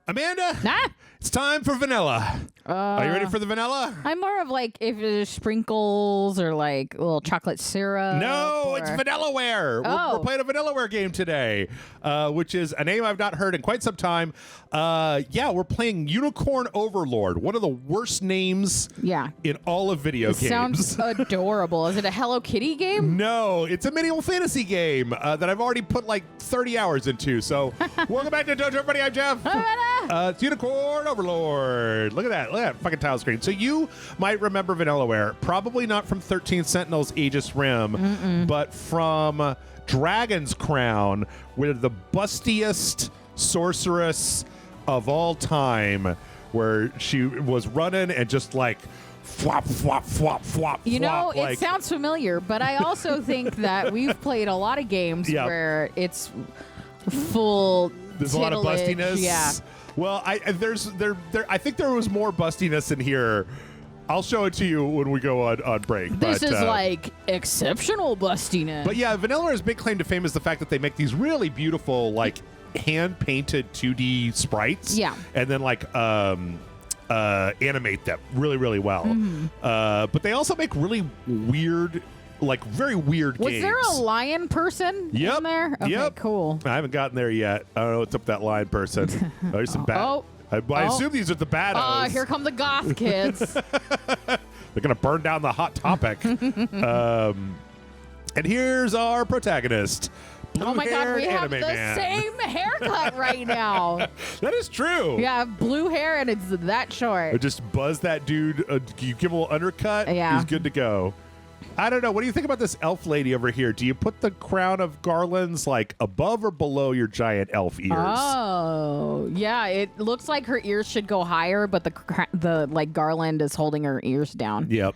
Amanda, Ah! it's time for vanilla. Are you ready for the vanilla? I'm more of like if there's sprinkles or like a little chocolate syrup. No, it's VANILLAWARE. We're playing a VANILLAWARE game today, which is a name I've not heard in quite some time. Yeah, we're playing Unicorn Overlord, one of the worst names in all of video games. Sounds adorable. Is it a Hello Kitty game? No, it's a medieval fantasy game that I've already put like 30 hours into. So welcome back to Dojo, everybody. I'm Jeff. It's Unicorn Overlord. Look at that. Look at that fucking tile screen. So you might remember VANILLAWARE, probably not from 13 Sentinels Aegis Rim, but from Dragon's Crown, with the bustiest sorceress of all time, where she was running and just like flop, flop, flop, flop. You know, flop, it sounds familiar, but I also think that we've played a lot of games where it's full. There's a lot of bustiness. Yeah. Well, I think there was more bustiness in here. I'll show it to you when we go on break. This is like exceptional bustiness. But yeah, VANILLAWARE's big claim to fame is the fact that they make these really beautiful, like hand-painted 2D sprites. Yeah. And then like animate them really, really well. But they also make really weird, like very weird games. Was there a lion person in there? Okay, cool. I haven't gotten there yet. I don't know what's up with that lion person. There's some bad. I assume these are the bad. Here come the goth kids. They're gonna burn down the hot topic. And here's our protagonist. Oh my God, we have the same haircut right now. That is true. Yeah, blue hair and it's that short. Just buzz that dude. You give him a little undercut. Yeah, he's good to go. I don't know. What do you think about this elf lady over here? Do you put the crown of garlands like above or below your giant elf ears? Oh, yeah. It looks like her ears should go higher, but the like garland is holding her ears down. Yep.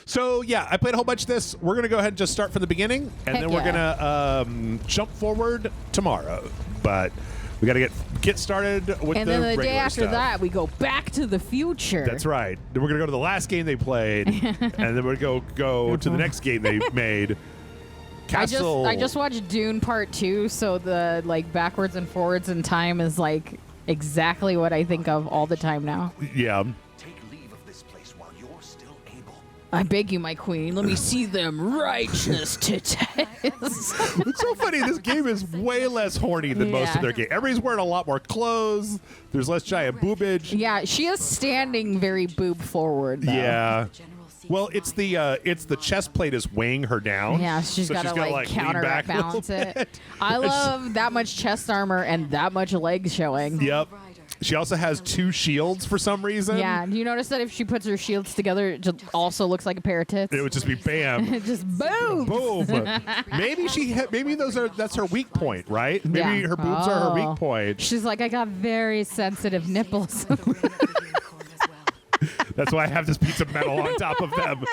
So yeah, I played a whole bunch of this. We're gonna go ahead and just start from the beginning, and then we're gonna jump forward tomorrow. But we gotta get started with and then the day after stuff. that, we go back to the future. That's right. Then we're gonna go to the last game they played, and then we're gonna go to the next game they made. Castle. I just watched Dune Part 2, so the like backwards and forwards in time is like exactly what I think of all the time now. Yeah. I beg you, my queen, let me see them righteous titties. It's so funny. This game is way less horny than most of their games. Everybody's wearing a lot more clothes. There's less giant boobage. Yeah, she is standing very boob forward, though. Yeah. Well, it's the chest plate is weighing her down. Yeah, she's got to like counterbalance it. I love that much chest armor and that much leg showing. Yep. She also has 2 shields for some reason. Yeah. Do you notice that if she puts her shields together, it just also looks like a pair of tits? It would just be bam. Just boom. Boom. Maybe that's her weak point, right? Maybe her boobs are her weak point. She's like, I got very sensitive nipples. That's why I have this piece of metal on top of them.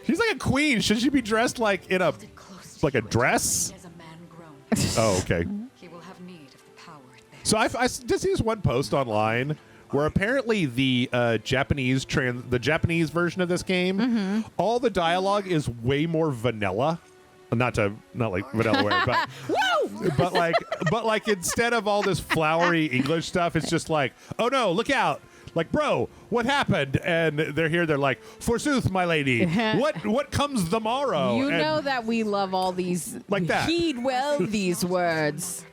She's like a queen. Should she be dressed like in a dress? Oh, okay. So I did see this one post online where apparently the Japanese version of this game, all the dialogue is way more vanilla. Not like VANILLAWARE, but like instead of all this flowery English stuff, it's just like, oh no, look out. Like, bro, what happened? And they're like, forsooth, my lady, what comes the morrow? You know that we love all these, like that. Heed well these words.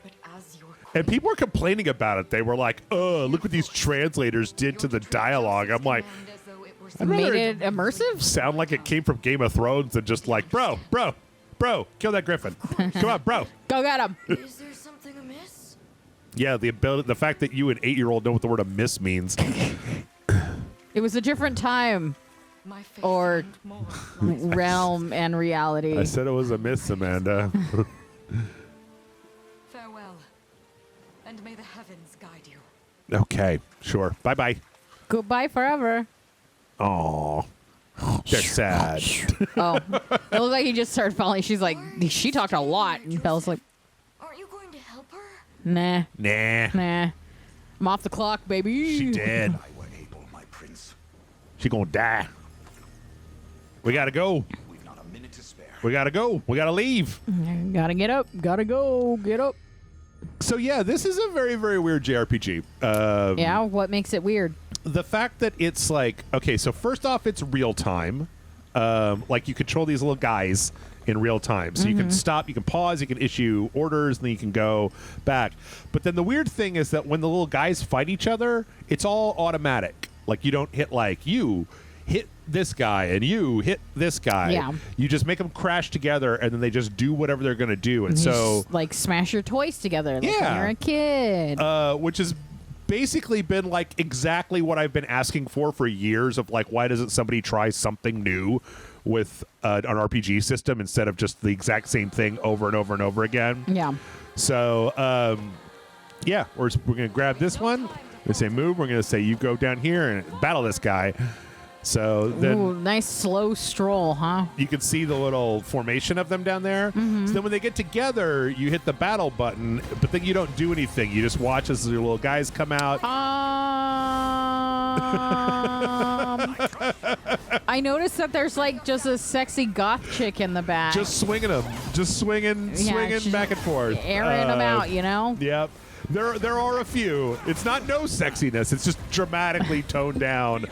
And people were complaining about it. They were like, look what these translators did to the dialogue. I'm like, made it immersive? Sound like it came from Game of Thrones and just like, bro, kill that griffin. Come on, bro. Go get him. Is there something amiss? Yeah, the fact that you, an 8-year-old, know what the word amiss means. It was a different time. Or realm and reality. I said it was amiss, Amanda. Farewell. And may the heavens guide you. Okay, sure. Bye-bye. Goodbye forever. Aw. They're sad. Oh. It looked like he just started falling. She's like, she talked a lot. And Belle's like, aren't you going to help her? Nah. Nah. I'm off the clock, baby. She dead. She gonna die. We gotta go. We've not a minute to spare. We gotta go. We gotta leave. Gotta get up. Gotta go. Get up. So yeah, this is a very, very weird JRPG. Yeah, what makes it weird? The fact that it's like, okay, so first off, it's real time. Like you control these little guys in real time. So you can stop, you can pause, you can issue orders, and then you can go back. But then the weird thing is that when the little guys fight each other, it's all automatic. Like you don't hit like you hit this guy and you hit this guy. Yeah. You just make them crash together and then they just do whatever they're going to do. And You so just, like smash your toys together like Yeah. when you're a kid. which has basically been like exactly what I've been asking for years of like, why doesn't somebody try something new with an RPG system instead of just the exact same thing over and over and over again? Yeah. So, yeah, we're going to grab this one. We're going to say move. We're going to say you go down here and battle this guy. So then Ooh, nice slow stroll, huh? you can see the little formation of them down there. So then when they get together, you hit the battle button, but then you don't do anything. You just watch as your little guys come out. I noticed that there's like just a sexy goth chick in the back. Just swinging them. Just swinging she's back and forth. airing them out, you know? Yep. There are a few. It's not no sexiness. It's just dramatically toned down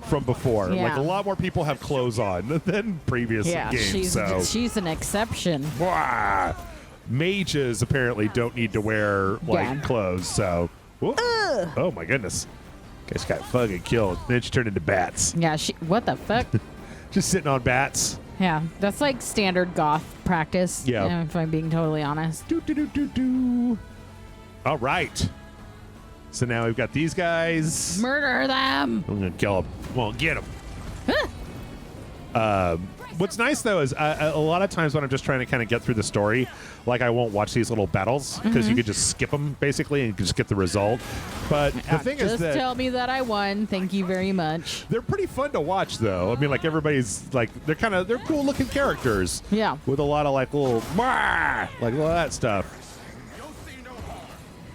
from before. Yeah. Like a lot more people have clothes on than previous Yeah, games. she's an exception. Wah! Mages apparently don't need to wear like Yeah. clothes. So, whoop. Oh my goodness, guys got fucking killed. Then she turned into bats. Yeah, what the fuck? Just sitting on bats. Yeah, that's like standard goth practice. Yeah. If I'm being totally honest. Do do do do do. All right. So now we've got these guys. Murder them. I'm gonna kill them. Well, get them. What's nice though is a lot of times when I'm just trying to kind of get through the story, like I won't watch these little battles because you could just skip them basically and just get the result. But the thing is Just that tell me that I won. Thank you very much. they're pretty fun to watch though. I mean, like everybody's like they're cool looking characters. Yeah. With a lot of like little like all that stuff.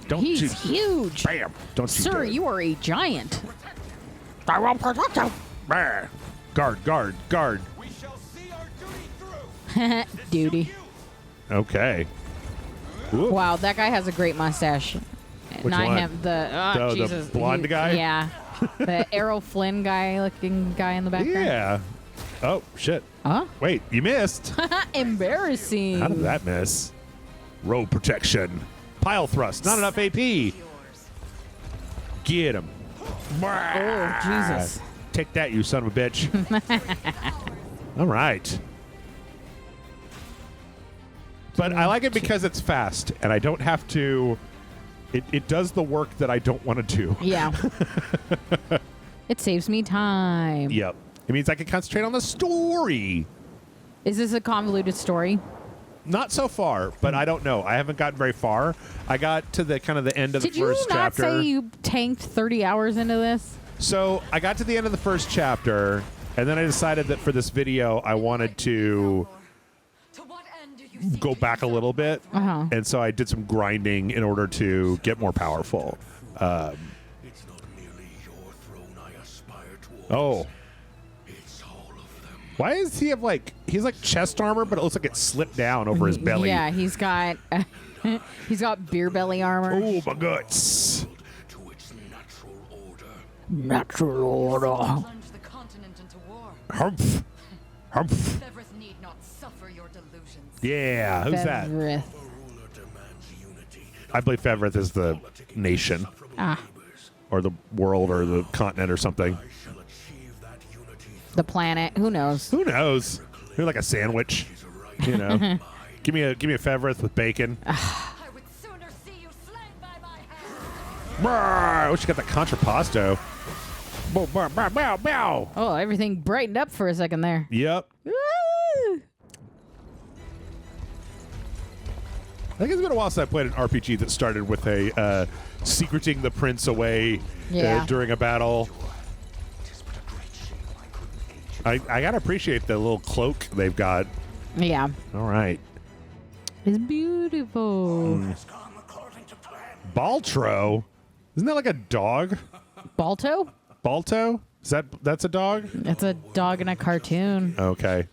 Don't He's you huge. bam! Don't you Sir, dare. you are a giant. I will protect you. Bah. Guard. We shall see our duty through. Duty. Okay. Whoop. Wow, that guy has a great mustache. Not one? him. The Jesus. blonde guy? Yeah. The Errol Flynn looking guy in the background. Yeah. Oh shit. Huh? Wait, you missed. Embarrassing. How did that miss? Road protection. Pile thrust. Not enough AP. Get him. Oh, Jesus. Take that, you son of a bitch. All right. But I like it because it's fast, and I don't have to... It does the work that I don't want to do. Yeah. It saves me time. Yep. It means I can concentrate on the story. Is this a convoluted story? Not so far, but I don't know. I haven't gotten very far. I got to the kind of the end of Did the first you not chapter. say you tanked 30 hours into this? So I got to the end of the first chapter, and then I decided that for this video, I wanted to To what end do you seek go to back a usurp little bit. Uh-huh. And so I did some grinding in order to get more powerful. It's not merely your throne I aspire towards. Oh. It's all of them. Why does he have he's like chest armor, but it looks like it slipped down over his belly? Yeah, he's got beer belly armor. Oh, my guts. To its natural order. Natural order. plunge the continent into war? Humph. Humph. Severus need not suffer your delusions. Yeah, who's that? Fevrith. The ruler demands unity. I believe Fevrith is the nation, Ah, or the world, or the continent, or something. I shall achieve that unity the planet. Who knows? Who knows? Maybe like a sandwich, you know. Give me a Fevrith with bacon. I would sooner see you slain by my hand. Brrr, I wish you got that contrapposto. Bow, bow, bow, bow, bow. Oh, everything brightened up for a second there. Yep. Woo! I think it's been a while since I played an RPG that started with a secreting the prince away Yeah. during a battle. I gotta appreciate the little cloak they've got. Yeah. All right. It's beautiful. Baltro? Isn't that like a dog? Balto? Balto? That's a dog? It's a dog in a cartoon. Okay.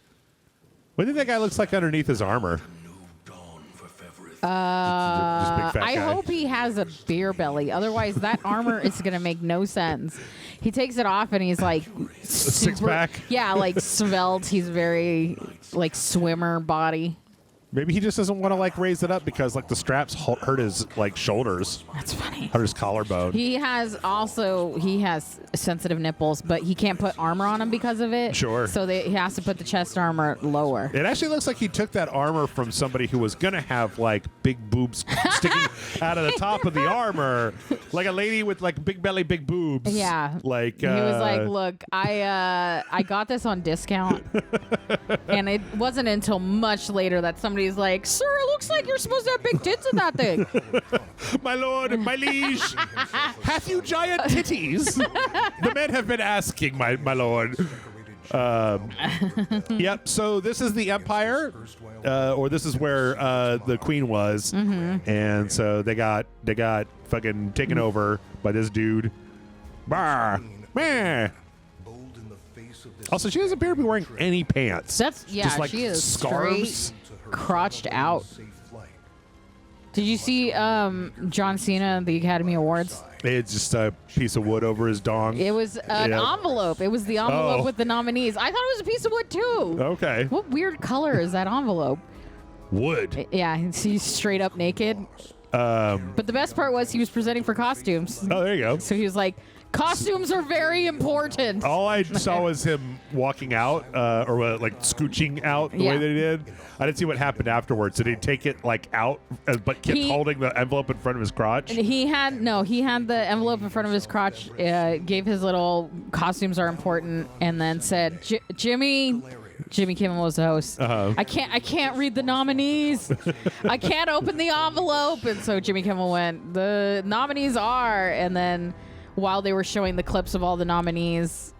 What do you think that guy looks like underneath his armor? dawn for Fevrith. Just big fat I guy. hope he has a beer belly. Otherwise, that armor is going to make no sense. He takes it off and he's like six pack? Yeah, like svelte. He's very like swimmer body. Maybe he just doesn't want to like raise it up because like the straps hurt his like shoulders, That's funny. hurt his collarbone. He has sensitive nipples, but he can't put armor on him because of it. Sure. So he has to put the chest armor lower. It actually looks like he took that armor from somebody who was gonna have like big boobs sticking out of the top of the armor, like a lady with like big belly, big boobs. Yeah. Like He was like, "Look, I got this on discount," and it wasn't until much later that somebody's like, "Sir, it looks like you're supposed to have big tits in that thing." my lord, my liege, hath you giant titties? The men have been asking, my lord. Yep. So this is the Empire, or this is where the Queen was, and so they got fucking taken over by this dude. Bah, meh. Also, she doesn't appear to be wearing any pants. Just like she is scarves. straight crotched out. Did you see John Cena at the Academy Awards? It's just a piece of wood over his dong. It was an envelope. It was the envelope with the nominees. I thought it was a piece of wood too. Okay. What weird color is that envelope? Wood. Yeah, he's straight up naked. But the best part was he was presenting for costumes. Oh, there you go. So he was like, "Costumes are very important." All I saw was him walking out, or like scooching out the way that he did. I didn't see what happened afterwards. Did he take it like out, but kept holding the envelope in front of his crotch? He had the envelope in front of his crotch, gave his little "costumes are important," and then said, Jimmy Kimmel was the host. I can't read the nominees. I can't open the envelope. And so Jimmy Kimmel went, "The nominees are," and then while they were showing the clips of all the nominees,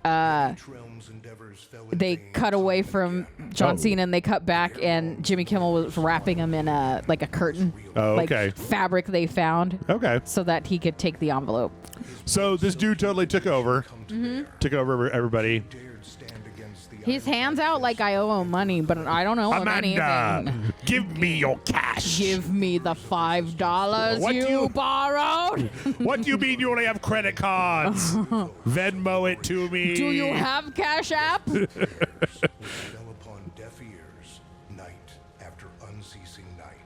they cut away from John Cena and they cut back, and Jimmy Kimmel was wrapping him in a curtain, okay, fabric they found, so that he could take the envelope. So this dude totally took over, took over everybody. His hands out like I owe him money, but I don't owe him anything. Give me your cash. Give me the $5 you borrowed. What do you mean you only have credit cards? Venmo it to me. Do you have Cash App?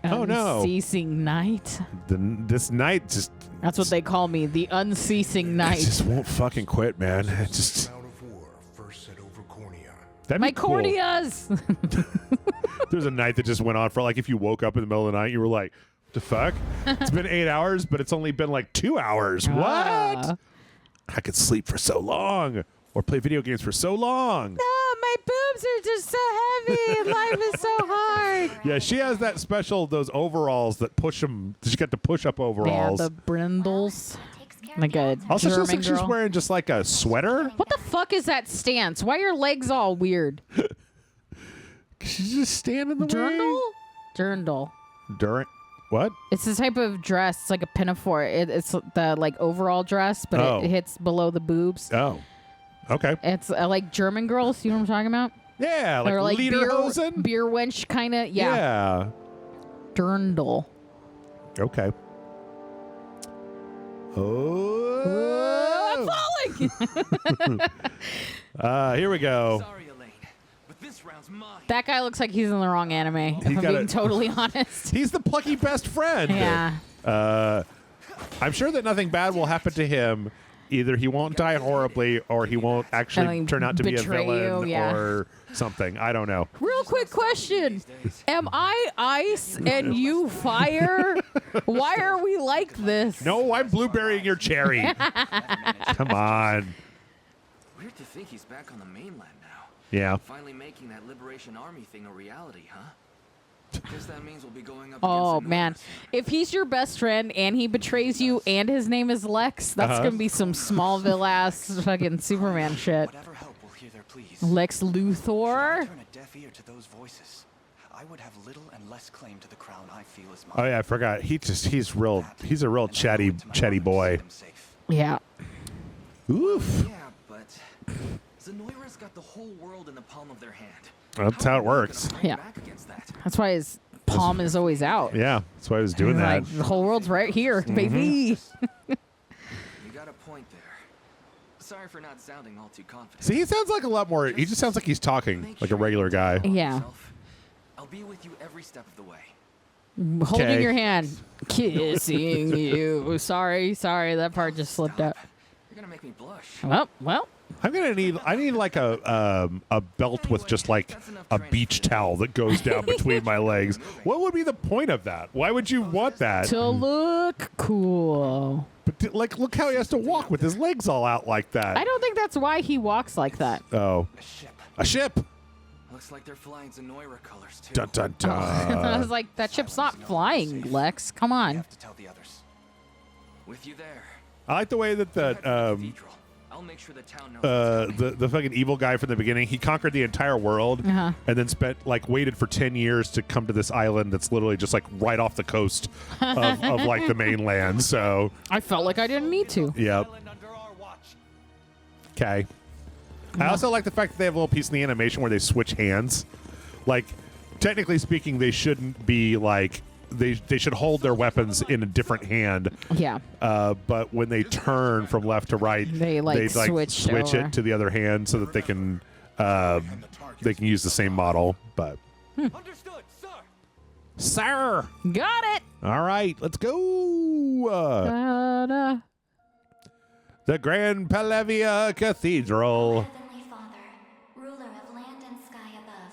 Oh no! Unceasing night. This night just. That's what they call me, the unceasing night. It just won't fucking quit, man. It just. My corneas. There's a night that just went on for like if you woke up in the middle of the night, you were like, "The fuck? It's been 8 hours, but it's only been like 2 hours. What? I could sleep for so long, or play video games for so long." No, my boobs are just so heavy. Life is so hard. Yeah, she has that special, those overalls that push them. She got the push-up overalls. Yeah, the brindles. Like a also, she looks German like she's girl. wearing just like a sweater. What the fuck is that stance? Why are your legs all weird? She's just standing the Dirndl? Dirndl. During what? It's the type of dress. It's like a pinafore. It's the like overall dress, but it hits below the boobs. Oh, okay. It's like German girls. You know what I'm talking about? Yeah, like, or like lederhosen? beer wench kind of. Yeah. Dirndl. Okay. Oh, I'm falling. Here we go. Sorry, Elaine, but this round's mine. That guy looks like he's in the wrong anime. If I'm being totally honest. He's the plucky best friend. Yeah. I'm sure that nothing bad will happen to him. Either he won't die horribly, or he won't actually turn out to be a villain or something. I don't know. Real quick question. Am I ice and you fire? Why are we like this? No, I'm blueberrying your cherry. Come on. Weird to think he's back on the mainland now. Yeah. Finally making that Liberation Army thing a reality, huh? Guess that means we'll be going up Oh, against man. If he's your best friend and he betrays you and his name is Lex, that's going to be some Smallville-ass fucking Superman shit. Whatever help will hear their pleas. Lex Luthor? Turn a deaf ear to those voices. I would have little and less claim to the crown I feel is mine. Oh yeah, I forgot. He's a real chatty boy. Yeah. Oof. Yeah, but Zenoira's got the whole world in the palm of their hand. That's how it works. Yeah. That's why his palm is always out. Yeah, that's why I was doing that. Like, the whole world's right here, baby. You got a point there. Sorry for not sounding all too confident. See, he sounds like a lot more. He just sounds like he's talking like a regular guy. Yeah. I'll be with you every step of the way. Holding your hand, kissing you. Sorry, that part just slipped out. You're gonna make me blush. Well. I need like a belt with just like a beach towel that goes down between my legs. What would be the point of that? Why would you want that? To look cool. But like, look how he has to walk with his legs all out like that. I don't think that's why he walks like that. Oh, a ship. Looks like they're flying Zenoira colors too. Dun dun dun. I was like, that ship's not flying, Lex. Come I on. have to tell the others. With you there. I like the way that I'll make sure the town knows. the fucking evil guy from the beginning, he conquered the entire world and then waited for 10 years to come to this island that's literally just like right off the coast of like the mainland. So I felt like I didn't need to. yep. Okay. I also like the fact that they have a little piece in the animation where they switch hands. Like, technically speaking, they shouldn't be like they should hold their weapons in a different hand. Yeah. But when they turn from left to right, They, switch switch over. it to the other hand so that they can use the same model. But Understood, sir. sir, Got it. all right, let's go. Da-da. The Grand Palavia Cathedral. Heavenly Father, ruler of land and sky above,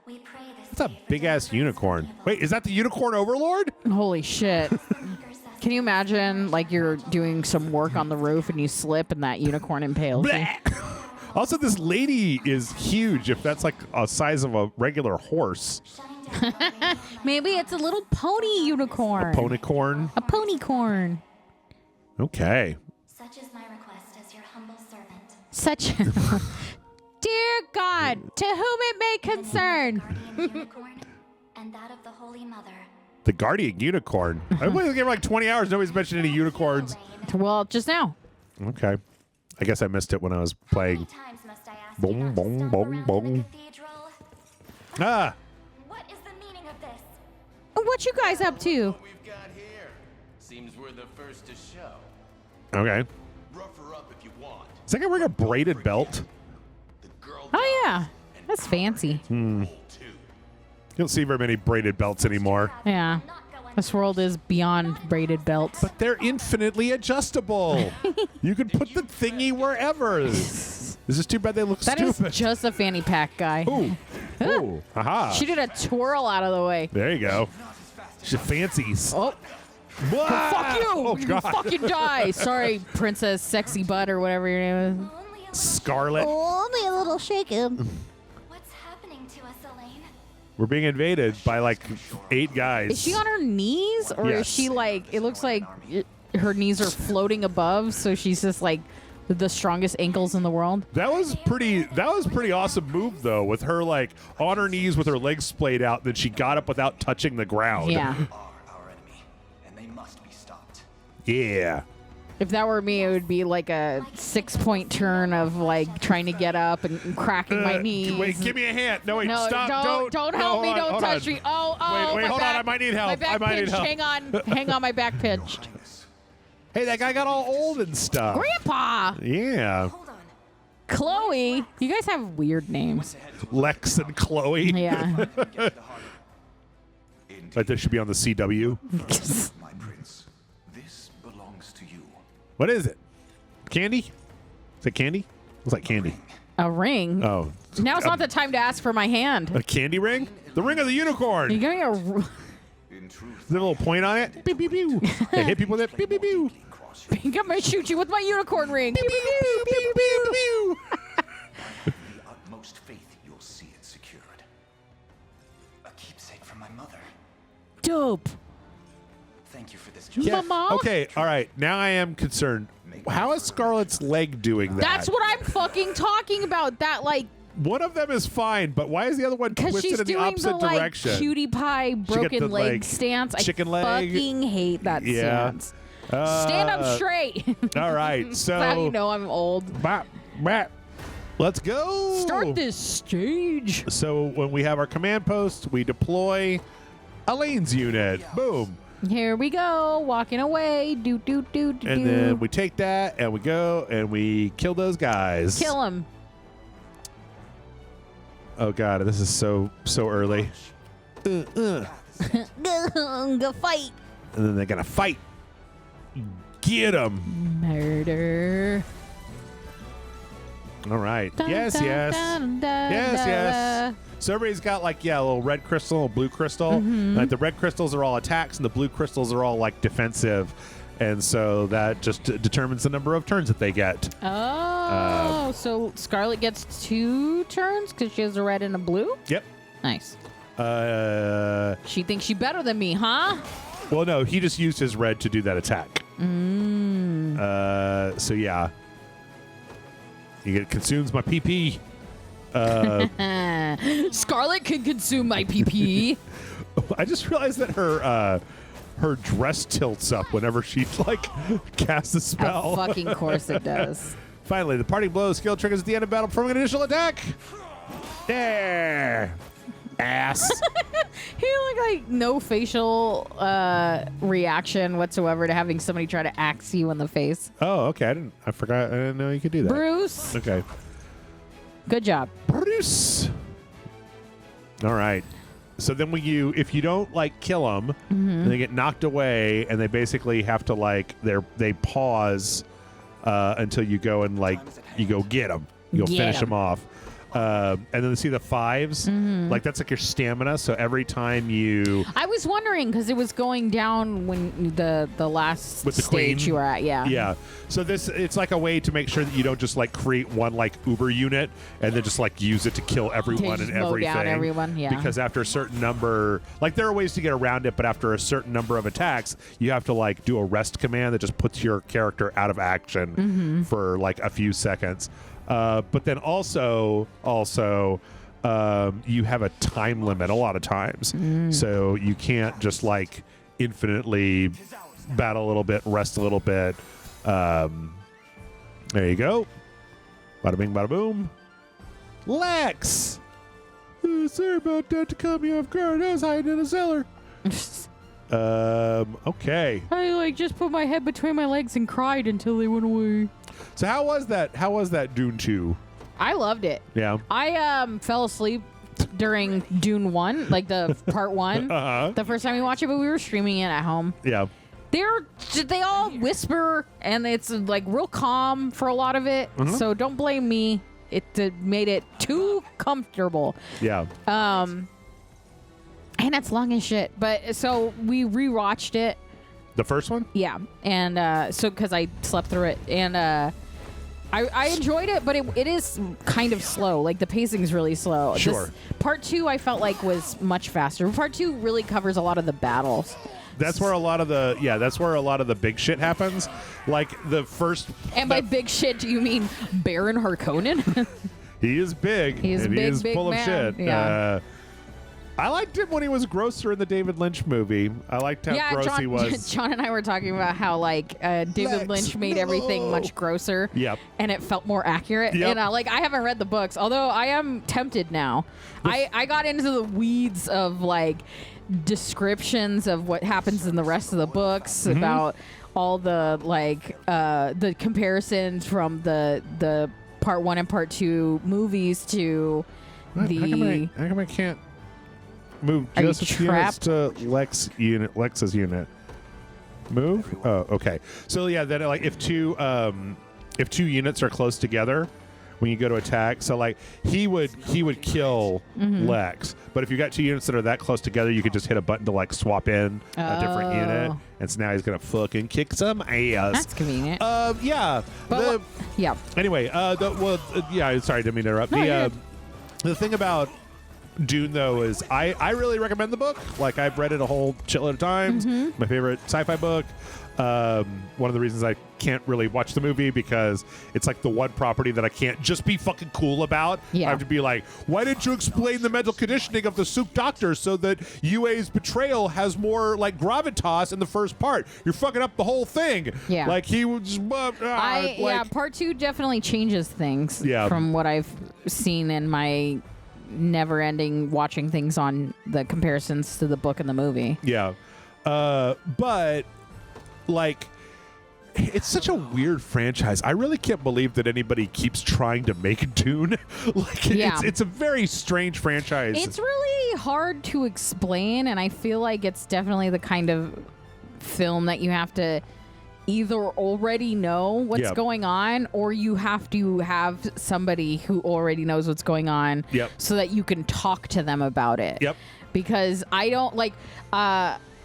we pray this That's a day for big ass deliverance unicorn. from evil. Wait, is that the Unicorn Overlord? Holy shit. Can you imagine, like, you're doing some work on the roof and you slip and that unicorn impales you? Also, this lady is huge. If that's like a size of a regular horse, Shine down your Maybe it's a little pony unicorn. ponycorn. A ponycorn. Okay. Such is my request as your humble servant. Such. Dear God, to whom it may concern. Guardian unicorn and that of the Holy Mother. The Guardian Unicorn. I've been here like 20 hours. Nobody's mentioned any unicorns. Well, just now. Okay. I guess I missed it when I was playing. How many times must I ask Boom, you not boom, to stomp boom, around boom. in the cathedral? Ah. What is the meaning of this? What you guys up to? What we've got here. Seems we're the first to show. Okay. Rough her up if you want. Is that guy wearing a braided belt? The girl Oh, yeah. That's fancy. You don't see very many braided belts anymore. Yeah. This world is beyond braided belts. But they're infinitely adjustable. You can put the thingy wherever. This is too bad they look That is stupid. just a fanny pack guy. Ooh. Ooh. Haha. She did a twirl out of the way. There you go. She fancies. Oh, Whoa! fuck you! Oh, You God. fucking die! Sorry, Princess Sexy Butt or whatever your name Only a Scarlet. Only a little shaken. What's happening to us, Elaine? We're being invaded by like 8 guys. Is she on her knees, or Yes. is she like? It looks like her knees are floating above, so she's just like the strongest ankles in the world. That was pretty awesome move though, with her like on her knees with her legs splayed out, then she got up without touching the ground. Yeah. Are our enemy, and they must be stopped. Yeah. If that were me, it would be like a 6-point turn of like trying to get up and cracking my knees. Wait, give me a hand. No, wait, No, stop. don't no, help hold me. on, Don't hold touch on. me. Oh, Wait, my hold on. back, I might need help. My back I might need pinched. help. Hang on, my back pinched. Hey, that guy got all old and stuff. Grandpa, Yeah. Hold on. Chloe. You guys have weird names. Lex and Chloe. Yeah. Get to the heart. Like this should be on the CW. My prince, this belongs to you. What is it? Candy? Is it candy? Looks like candy. A ring. Oh. Now it's not the time to ask for my hand. A candy ring? The ring of the unicorn. You Is give me a. In truth, there a little point on it? Pew, pew, pew. They hit people with it. Pew, pew, pew. cross you. I'm gonna shoot you with my unicorn ring. Pew, pew, pew, pew, pew. The utmost faith you'll see it secured. A keepsake from my mother. Dope. Thank you for this, Yeah. Joseph. Mama? Okay, all right. Now I am concerned. How is Scarlet's leg doing that? That's what I'm fucking talking about. That like, One of them is fine, but why is the other one because twisted she's in the doing opposite the like direction? cutie pie broken the, leg like, stance. chicken I leg. fucking hate that Yeah. stance. Stand up straight. All right, so That's how you know I'm old. Bop, bop. Let's go. Start this stage. So when we have our command post, we deploy Elaine's unit. Boom. Here we go. Walking away. Do, do, do, do. And then we take that and we go and we kill those guys. Kill him. Oh, God. This is so early. Go fight. And then they're going to fight. Get them. Murder. All right. Dun, Yes, dun, yes. dun, dun, Yes, dun, yes. So everybody's got like, a little red crystal, a little blue crystal. Like the red crystals are all attacks and the blue crystals are all like defensive. And so that just determines the number of turns that they get. Oh, so Scarlet gets 2 turns because she has a red and a blue? Yep. Nice. Well, She thinks she better than me, huh? no, he just used his red to do that attack. So yeah. It consumes my PP. Scarlet can consume my PP. I just realized that her dress tilts up whenever she like casts a spell. Of fucking course it does. Finally, the parting blow skill triggers at the end of battle, performing an initial attack. There, ass. He looked like no facial reaction whatsoever to having somebody try to axe you in the face. Oh, okay. I forgot. I didn't know you could do that. Bruce, Okay. good job. Bruce. All right. So then if you don't like kill them, they get knocked away, and they basically have to like they pause until you go and like you go get them. You'll Get finish 'em. them off. And then see the 5s, like that's like your stamina. So every time you I was wondering because it was going down when the last With the stage queen? you were at. Yeah. So it's like a way to make sure that you don't just like create one like Uber unit and then just like use it to kill everyone just and mow everything. down everyone, yeah. Because after a certain number, like there are ways to get around it, but after a certain number of attacks, you have to like do a rest command that just puts your character out of action for like a few seconds. But then also, you have a time limit a lot of times. So you can't just like infinitely battle a little bit, rest a little bit. There you go. Bada bing, bada boom. Lex! Sorry about that to cut me off guard. I was hiding in a cellar. Okay. I like just put my head between my legs and cried until they went away. So how was that? How was that Dune 2? I loved it. Yeah. I fell asleep during Dune 1, like the part 1. The first time we watched it, but we were streaming it at home. Yeah. They all whisper, and it's like real calm for a lot of it. So don't blame me. It made it too comfortable. Yeah. And it's long as shit. But so we rewatched it. The first one? Yeah. And so because I slept through it. And I enjoyed it, but it is kind of slow. Like the pacing is really slow. Sure. Part 2 I felt like was much faster. Part 2 really covers a lot of the battles. That's where a lot of the big shit happens. Like the first. And by big shit, do you mean Baron Harkonnen? He is big. He's a and big, he is big full man. of shit. Yeah. I liked him when he was grosser in the David Lynch movie. I liked how gross he was. John and I were talking about how like David Lex, Lynch made everything much grosser. Yep. And it felt more accurate. Yep. And like I haven't read the books, although I am tempted now. I got into the weeds of like descriptions of what happens in the rest of the books about all the like the comparisons from the part 1 and part 2 movies to How come I can't move Are you just a few units trapped? to Lex's unit? Move? Oh, okay. So yeah, then like if two units are close together when you go to attack, so like he would kill Lex, but if you got 2 units that are that close together, you could just hit a button to like swap in a different unit, and so now he's gonna fucking kick some ass. That's convenient. Yeah. But Anyway, sorry, didn't mean to interrupt. No, you're good. The thing about Dune, though, is I really recommend the book. Like, I've read it a whole shitload of times. My favorite sci-fi book. One of the reasons I can't really watch the movie because it's like the one property that I can't just be fucking cool about. Yeah. I have to be like, why didn't you explain the mental conditioning of the Sook Doctor so that Yue's betrayal has more like gravitas in the first part? You're fucking up the whole thing. Yeah. Like he was. Part 2 definitely changes things. Yeah. From what I've seen in my never-ending watching things on the comparisons to the book and the movie. Yeah. But like, it's such a weird franchise. I really can't believe that anybody keeps trying to make Dune. Like, it's a very strange franchise. It's really hard to explain, and I feel like it's definitely the kind of film that you have to either already know what's going on, or you have to have somebody who already knows what's going on so that you can talk to them about it. Yep. Because I don't like...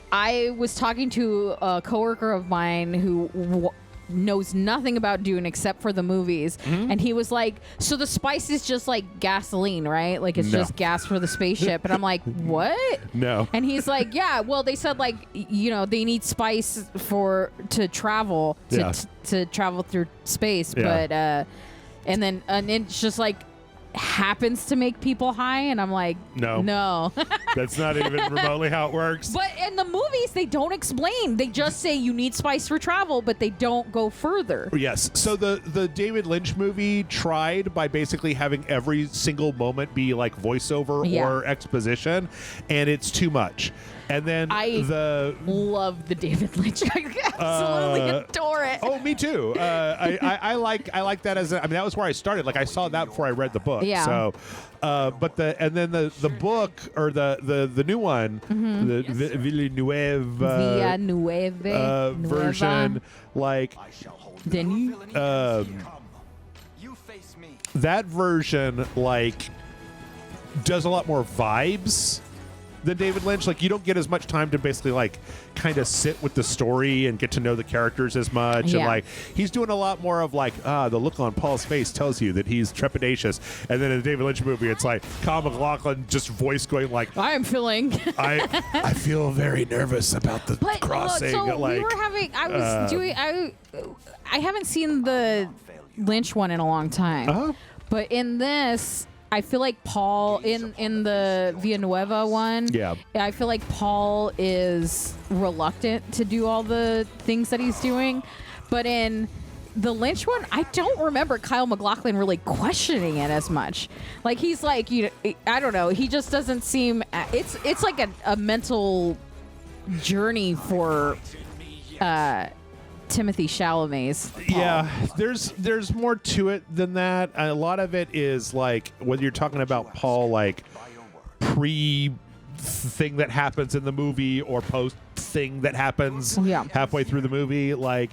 I was talking to a coworker of mine who knows nothing about Dune except for the movies, and he was like, so the spice is just like gasoline, right? Like it's just gas for the spaceship. And I'm like, what? No. And he's like, yeah, well, they said like, you know, they need spice to travel to travel through space, but and it's just like happens to make people high, and I'm like, no. That's not even remotely how it works. But in the movies, they don't explain. They just say you need spice for travel, but they don't go further. Yes. So the David Lynch movie tried by basically having every single moment be like voiceover or exposition, and it's too much. And then I love the David Lynch. I absolutely adore it. Oh, me too. I like that as I mean, that was where I started. Like I saw that before I read the book. Yeah. So, but the book or the new one, the Villeneuve version, like that version like does a lot more vibes than David Lynch. Like you don't get as much time to basically like kind of sit with the story and get to know the characters as much. And like he's doing a lot more of like the look on Paul's face tells you that he's trepidatious. And then in the David Lynch movie it's like Kyle MacLachlan just voice going like, I am feeling I feel very nervous about the crossing. So like we were having I haven't seen the Lynch one in a long time. But in this I feel like Paul in the Villanueva one. Yeah, I feel like Paul is reluctant to do all the things that he's doing, but in the Lynch one, I don't remember Kyle MacLachlan really questioning it as much. Like he's like, you know, I don't know. He just doesn't seem. It's like a mental journey for Timothy Chalamet's Paul. Yeah, there's more to it than that. A lot of it is like whether you're talking about Paul like pre thing that happens in the movie or post thing that happens halfway through the movie. Like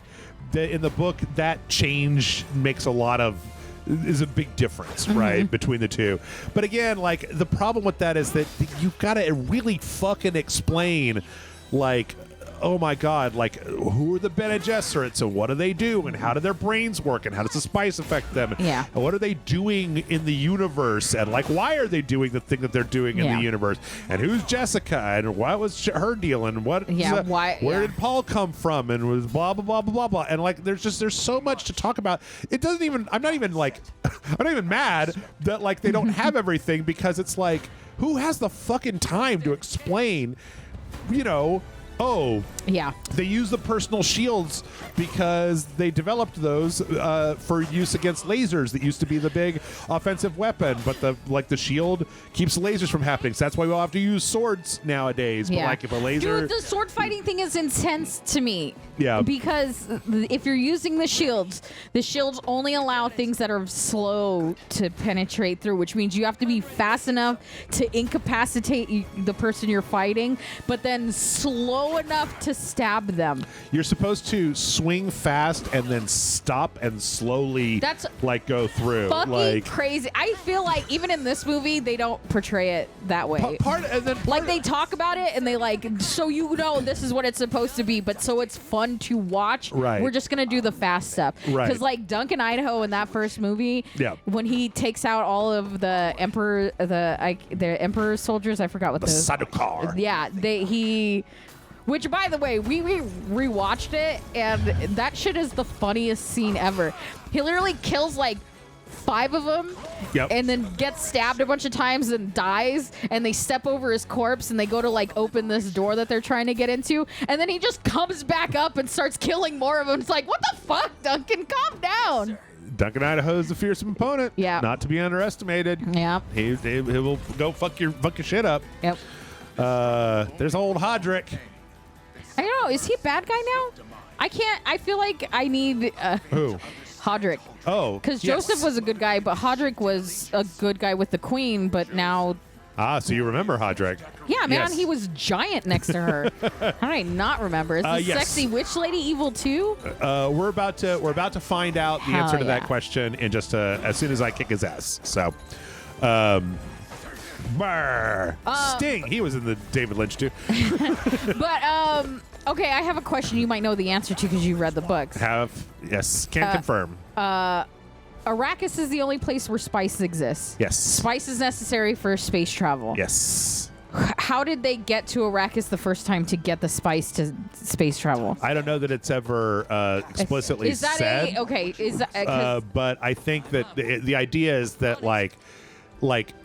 in the book, that change makes is a big difference, right, between the two. But again, like the problem with that is that you've got to really fucking explain, like, oh my God, like who are the Bene Gesserits and what do they do and how do their brains work and how does the spice affect them? Yeah. And what are they doing in the universe and like why are they doing the thing that they're doing in the universe? And who's Jessica and what was her deal and what? Where did Paul come from and was blah blah blah blah blah blah and like there's so much to talk about. It doesn't even. I'm not even mad that like they don't have everything because it's like who has the fucking time to explain, you know. Oh, yeah. They use the personal shields because they developed those for use against lasers. That used to be the big offensive weapon, but the shield keeps lasers from happening. So that's why we all have to use swords nowadays. But like if a laser, dude, the sword fighting thing is intense to me. Yeah, because if you're using the shields only allow things that are slow to penetrate through, which means you have to be fast enough to incapacitate the person you're fighting, but then slow slow enough to stab them. You're supposed to swing fast and then stop and slowly That's like go through. Fucking Like crazy. I feel like even in this movie, they don't portray it that way. Like they talk about it and they like, so you know this is what it's supposed to be, but so it's fun to watch. Right. We're just gonna do the fast stuff. Right. Because like Duncan Idaho in that first movie, Yeah. when he takes out all of the Emperor's soldiers, I forgot what the Sadukar. Yeah, which, by the way, we rewatched it, and that shit is the funniest scene ever. He literally kills, like, 5 of them, Yep. and then gets stabbed a bunch of times and dies, and they step over his corpse, and they go to, like, open this door that they're trying to get into, and then he just comes back up and starts killing more of them. It's like, what the fuck, Duncan? Calm down. Duncan Idaho is a fearsome opponent. Yeah. Not to be underestimated. Yeah. He will go fuck your shit up. Yep. There's old Hodrick. I don't know. Is he a bad guy now? I feel like I need Who? Hodrick. Oh. Because yes. Joseph was a good guy, but Hodrick was a good guy with the queen, but now... Ah, so you remember Hodrick. Yeah, man, Yes. he was giant next to her. How do I not remember? Is the Yes. sexy witch lady evil too? We're about to find out the Hell answer to that yeah. question in just as soon as I kick his ass. So, brr. Sting. He was in the David Lynch too. But okay, I have a question you might know the answer to because you read the books. Yes, can confirm. Arrakis is the only place where spice exists. Yes. Spice is necessary for space travel. Yes. How did they get to Arrakis the first time to get the spice to space travel? I don't know that it's ever explicitly Is that said. okay? Is that 'cause- But I think that the idea is that like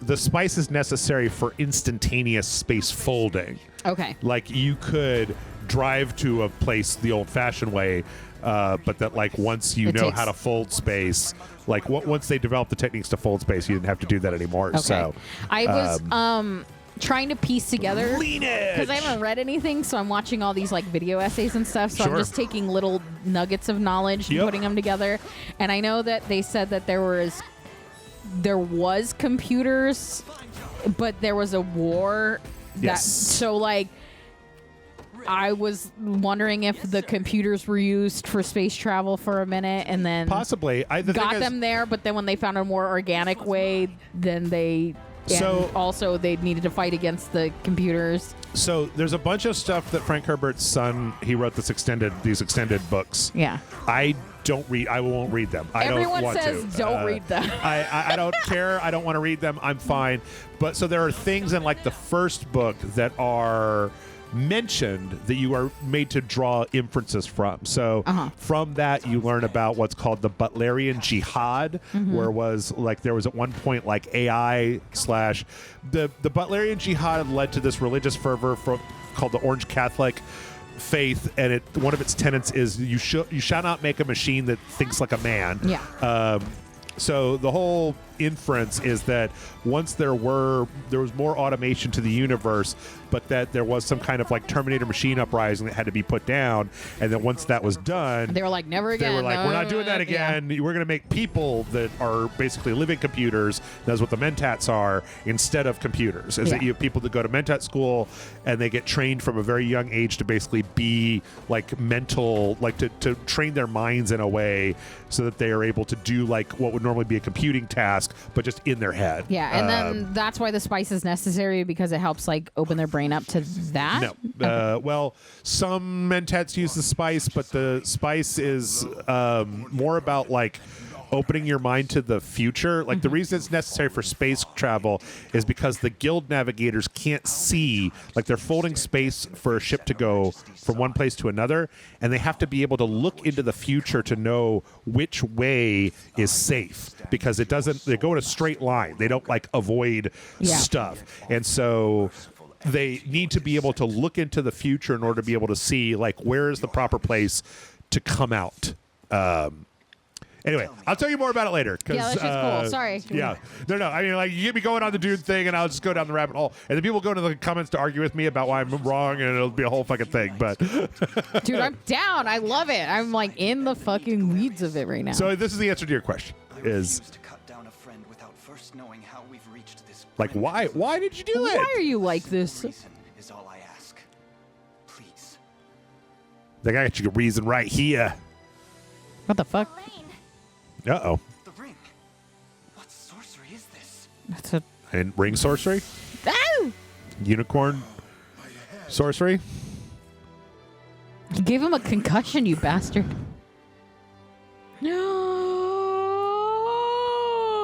the spice is necessary for instantaneous space folding. okay? Like you could drive to a place the old-fashioned way, but that like once you It know takes- how to fold space, like once they developed the techniques to fold space, you didn't have to do that anymore. Okay. So I was trying to piece together Lineage! because I haven't read anything, so I'm watching all these like video essays and stuff. So Sure. I'm just taking little nuggets of knowledge and Yep. putting them together. And I know that they said that there was computers, but there was a war. Yes. So like. I was wondering if the computers were used for space travel for a minute and then possibly, the thing got is- them there, but then when they found a more organic way, then they So- also they needed to fight against the computers. So there's a bunch of stuff that Frank Herbert's son, he wrote these extended books. Yeah. I don't read. I won't read them. I Everyone don't want says to. don't read them. I don't care. I don't want to read them. I'm fine. But so there are things in like the first book that are mentioned that you are made to draw inferences from. So from that you learn about what's called the Butlerian Jihad, where was like there was at one point like AI slash the Butlerian Jihad led to this religious fervor called the Orange Catholic faith, and one of its tenets is you shall not make a machine that thinks like a man. Yeah. So the whole inference is that once there was more automation to the universe, but that there was some kind of like Terminator machine uprising that had to be put down, and then once that was done, They were like, never again. they were like, No, we're not no, doing no, that yeah. again. We're going to make people that are basically living computers. That's what the Mentats are, instead of computers. Is that Yeah. you have people that go to Mentat school and they get trained from a very young age to basically be like mental, like to train their minds in a way so that they are able to do like what would normally be a computing task, but just in their head. Yeah, and then that's why the spice is necessary because it helps like open their brain up to that. No. Well, some Mentats use the spice, but the spice is more about like opening your mind to the future. Like the reason it's necessary for space travel is because the guild navigators can't see, like they're folding space for a ship to go from one place to another, and they have to be able to look into the future to know which way is safe, because they go in a straight line. They don't like avoid stuff. And so they need to be able to look into the future in order to be able to see like where is the proper place to come out. Anyway, I'll tell you more about it later. Yeah, that shit's cool. Sorry. Yeah. No. I mean, like, you get me going on the Dune thing, and I'll just go down the rabbit hole. And then people go to the comments to argue with me about why I'm wrong, and it'll be a whole fucking thing. But Dude, I'm down. I love it. I'm like in the fucking weeds of it right now. so this is the answer to your question: is to cut down a friend without first knowing how we've reached this. like why did you do it? Why are you like this? Reason is all I ask. Please. They got your reason right here. What the fuck? Uh-oh. The ring. What sorcery is this? That's a. And ring sorcery? Ow! Unicorn sorcery? You gave him a concussion, you bastard. No.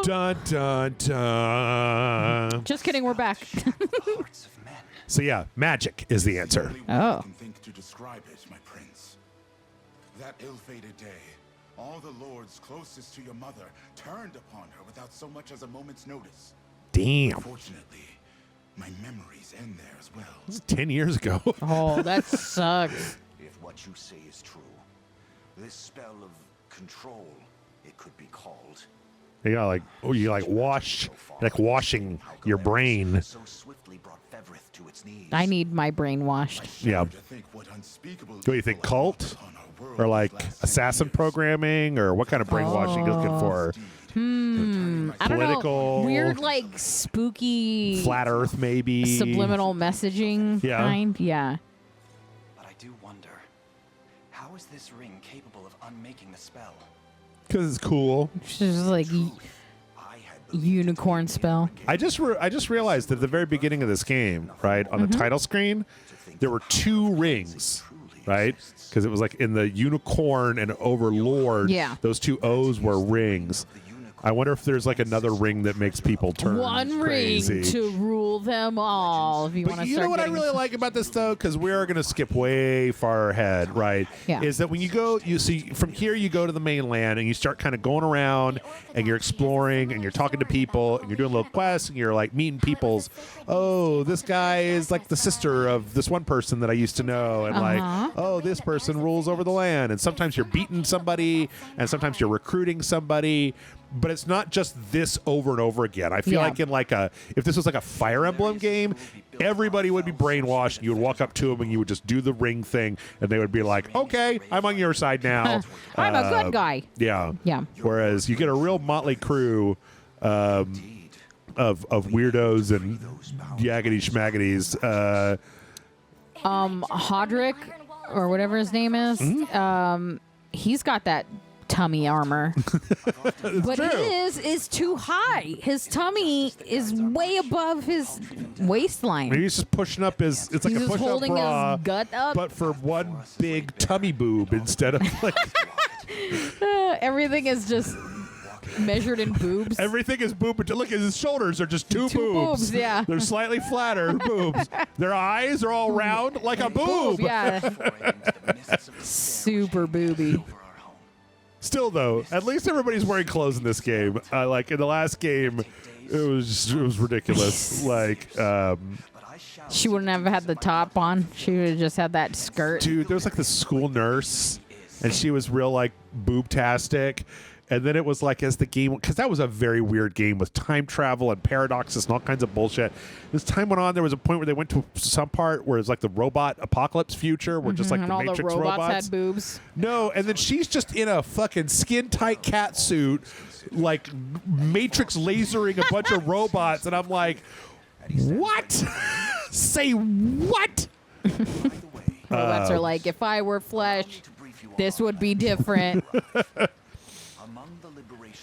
Dun, dun, dun. Just kidding, we're back. Hearts of men. So yeah, magic is the answer. Oh. I can think to describe it, my prince. That ill-fated day, all the lords closest to your mother turned upon her without so much as a moment's notice. Damn. Fortunately, my memories end there as well. This is 10 years ago. Oh, that sucks. If what you say is true, this spell of control, it could be called. You got like washing your brain. So swiftly brought Fevrith to its knees. I need my brain washed. Yeah. To think what unspeakable Do you think evil cult? has brought upon our world Or like these last assassin 10 years. programming? Or what kind of brainwashing are you looking for? I don't Political. know. Weird, like, spooky Flat Earth, maybe? subliminal messaging Yeah. kind. Yeah. But I do wonder, how is this ring capable of unmaking the spell? Because it's cool. It's just like I had believed unicorn spell. I just realized that at the very beginning of this game, right, on the title screen, there were 2 rings, right? Because it was like in the Unicorn and Overlord, Yeah. those 2 O's were rings. I wonder if there's like another ring that makes people turn One crazy. ring to rule them all. If you want But to you start know what I getting really like about this though, because we are going to skip way far ahead, right? Yeah. Is that when you go, you see from here, you go to the mainland and you start kind of going around and you're exploring and you're talking to people and you're doing little quests and you're like meeting people's. Oh, this guy is like the sister of this one person that I used to know, and like, oh, this person rules over the land. And sometimes you're beating somebody, and sometimes you're recruiting somebody. But it's not just this over and over again. I feel Yeah. like if this was like a Fire Emblem game, everybody would be brainwashed. And you would walk up to them and you would just do the ring thing, and they would be like, "Okay, I'm on your side now." I'm a good guy. Yeah. Yeah. Whereas you get a real motley crew of weirdos and yaggity schmaggities. Hodrick, or whatever his name is, he's got that tummy armor. But his is too high. His tummy is way above his waistline. Maybe he's just pushing up his. It's like He's a just push-up holding bra, his gut up. but for one big tummy boob instead of like Everything is just measured in boobs. everything is boob. But look, his shoulders are just two boobs, yeah. They're slightly flatter boobs. Their eyes are all round like a boob. Yeah. Super booby. Still though, at least everybody's wearing clothes in this game. Like in the last game, it was ridiculous. Like, She wouldn't have had the top on. She would have just had that skirt. dude, there was like the school nurse, and she was real like boobtastic. And then it was like as the game, because that was a very weird game with time travel and paradoxes and all kinds of bullshit. As time went on, there was a point where they went to some part where it's like the robot apocalypse future, where just like and the all Matrix the robots robots had boobs. No, and then she's just in a fucking skin tight cat suit, like Matrix lasering a bunch of robots, and I'm like, what? Say what? Robots are like, if I were flesh, this would be different.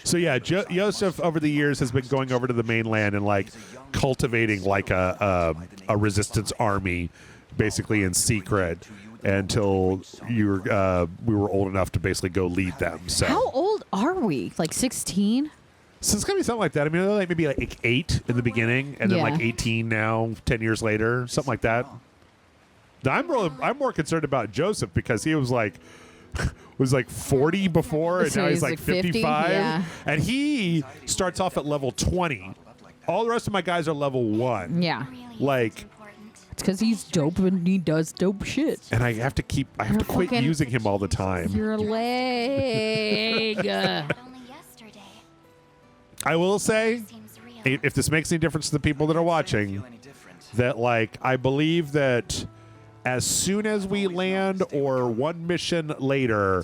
So yeah, Yosef over the years has been going over to the mainland and like cultivating like a resistance army, basically in secret, until we were old enough to basically go lead them. So How old are we? Like 16? So it's gonna be something like that. I mean, like maybe like 8 in the beginning, and then Yeah. like 18 now, 10 years later, something like that. I'm more concerned about Joseph because he was like 40 before, and So now he's he's like like 50, 55, yeah. and he starts off at level 20. All the rest of my guys are level 1. Yeah. Like, It's because he's dope and he does dope shit. and I have to quit fucking- using him all the time. Your leg. Only yesterday. I will say, Seems real. if this makes any difference to the people that are watching, that like I believe that as soon as we land or one mission later,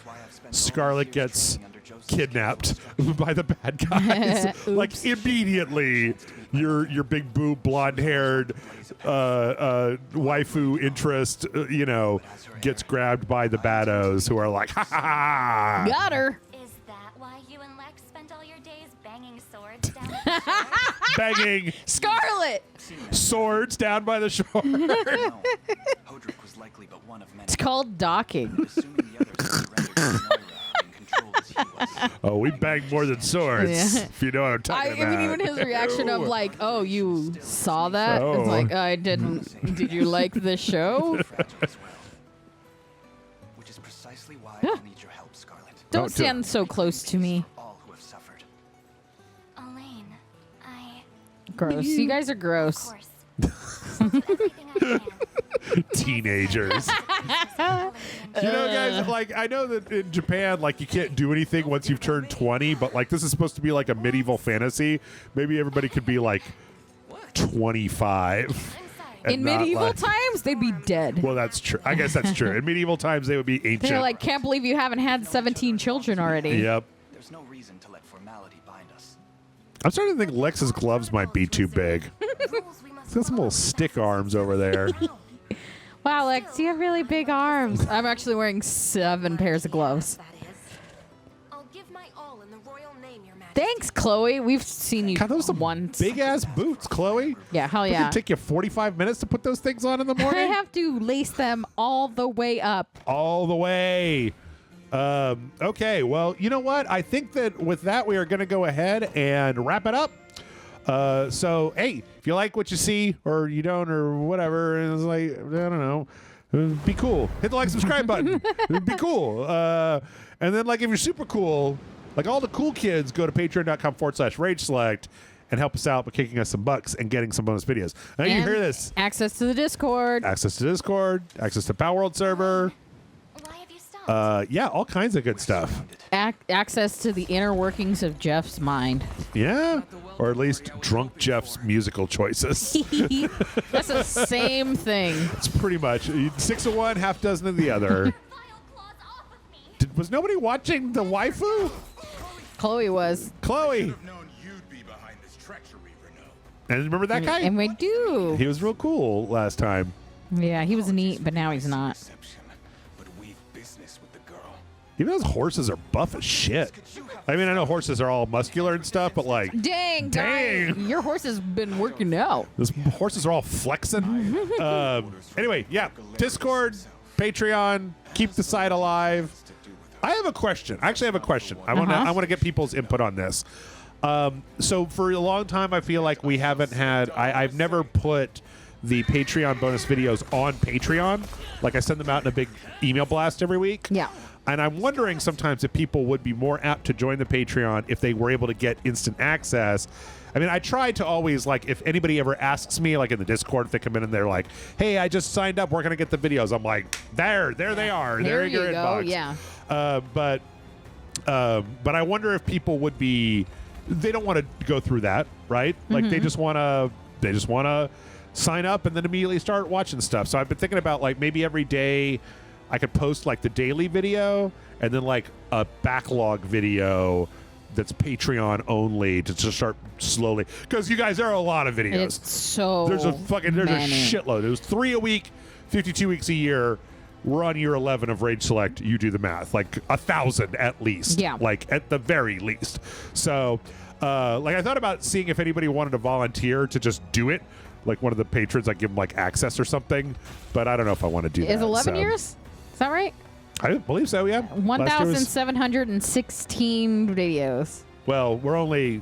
Scarlet gets kidnapped by the bad guys. Like immediately. your big boob, blonde-haired waifu interest, gets grabbed by the baddos who are like, ha ha ha. Got her. Is that why you and Lex spent all your days banging swords down at the shore? Banging Scarlet. swords down by the shore. No. Hodrick was likely but one of many. It's called docking. Assuming the others surrendered to Moira, being controlled as he was. Oh, we bang more than swords, Yeah. if you know what I'm talking about. I mean, even his reaction of like, "Oh, you saw that?" Oh. It's like, "I didn't. Did you like the show?" Fragile as well. Which is precisely why I need your help, Scarlet. Don't Don't do stand so close to me. For all who have suffered. Elaine, I, Gross. You guys are of gross. course, will do everything I can. Teenagers. Guys, like, I know that in Japan, like, you can't do anything once you've turned 20, but, like, this is supposed to be like a medieval fantasy. Maybe everybody could be, like, 25. and In not, medieval like- times, they'd be dead. Well, that's true. I guess that's true. In medieval times, they would be ancient. They're like, "Can't believe you haven't had 17 children already." Yep. There's no reason to let formality bind us. I'm starting to think Lex's gloves might be too big. He's got some little stick arms over there. Wow, Lex, you have really big arms. I'm actually wearing 7 pairs of gloves. That is. I'll give my all in the royal name, Your Majesty. Thanks, Chloe. We've seen you God, those are some once. big-ass boots, Chloe. Yeah, hell It yeah. can take you 45 minutes to put those things on in the I morning? have to lace them all the way up. All the way. Okay, well, you know what? I think that with that, we are going to go ahead and wrap it up. So, hey, if you like what you see or you don't or whatever, and it's like, I don't know, be cool. Hit the like, subscribe button. Be cool. And then, like, if you're super cool, like all the cool kids, go to patreon.com/rage select and help us out by kicking us some bucks and getting some bonus videos. Now, you And hear this. Access to the Discord. Access to Discord, access to Power World server. Why have you stopped? Yeah, all kinds of good stuff. Access to the inner workings of Jeff's mind. Yeah, or at least drunk Jeff's musical choices. That's the same thing. It's pretty much 6 of one, half dozen of the other. Vile claws off of me. Was nobody watching the waifu? Chloe was. Chloe. I've known you'd be behind this treachery, Renault. And remember that guy? And we do. He was real cool last time. Yeah, he was neat, but now he's not. Deception, but we've business with the girl. Even those horses are buff as shit. I mean, I know horses are all muscular and stuff, but like, Dang, guy, Dang. your horse has been working out. those horses are all flexing. Anyway, yeah, Discord, Patreon, keep the site alive. I have a question. I actually have a question. I want to get people's input on this. So for a long time, I feel like we haven't had. I've never put the Patreon bonus videos on Patreon. Like I send them out in a big email blast every week. Yeah. And I'm wondering sometimes if people would be more apt to join the Patreon if they were able to get instant access. I mean, I try to always, like, if anybody ever asks me, like in the Discord, if they come in and they're like, "Hey, I just signed up. Where can I get the videos?" I'm like, there they are. There They're in your you go. inbox. Yeah. But I wonder if people would be. They don't want to go through that, right? Like they just want to sign up and then immediately start watching stuff. So I've been thinking about like maybe every day I could post like the daily video and then like a backlog video that's Patreon only to just start slowly, because you guys, there are a lot of videos. It's so There's a many. shitload. It was 3 a week, 52 weeks a year. We're on year 11 of Rage Select. You do the math, like 1,000 at least. Yeah. Like at the very least. So, like I thought about seeing if anybody wanted to volunteer to just do it. Like one of the patrons, I give them like access or something. But I don't know if I want to do that. Is 11 so. years? Is that right? I believe so. Yeah. Last year was- 1,716 videos. Well,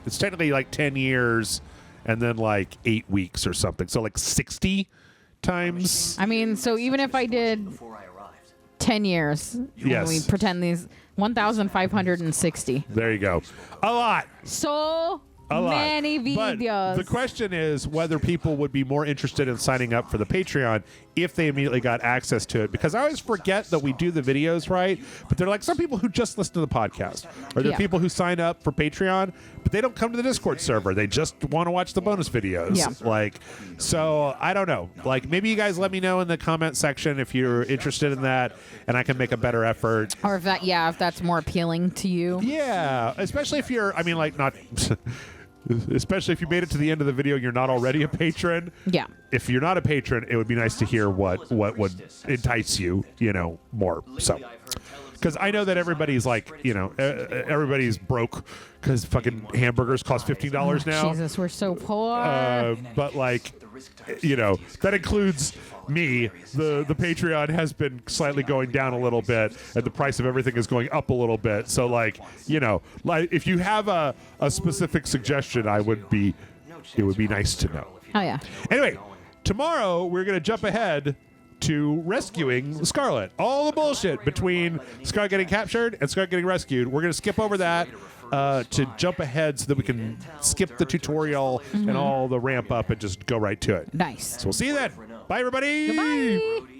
it's technically like 10 years and then like 8 weeks or something. So like 60 times. I mean, so even if I did Before I arrived. 10 years, Yes. we pretend these 1,560. There you go. A lot. So A lot. many But videos. the question is whether people would be more interested in signing up for the Patreon if they immediately got access to it. Because I always forget that we do the videos, right? But they're like some people who just listen to the podcast. Or there are Yeah. people who sign up for Patreon, but they don't come to the Discord server. They just want to watch the bonus videos. Yeah. Like, so I don't know. Like, maybe you guys let me know in the comment section if you're interested in that, and I can make a better effort. Or if that's more appealing to you. Yeah, especially if you're, I mean, like, not... especially if you made it to the end of the video, you're not already a patron. Yeah. If you're not a patron, it would be nice to hear what would entice you, more. So, because I know that everybody's like, everybody's broke because fucking hamburgers cost $15 now. Jesus, we're so poor. But like, that includes me. The Patreon has been slightly going down a little bit, and the price of everything is going up a little bit. So like, if you have a specific suggestion, it would be nice to know. Oh yeah. Anyway, tomorrow we're gonna jump ahead to rescuing Scarlet. All the bullshit between Scarlet getting captured and Scarlet getting rescued. We're gonna skip over that. To jump ahead so that we can skip the tutorial and all the ramp up and just go right to it. Nice. So we'll see you then. Bye, everybody. Goodbye.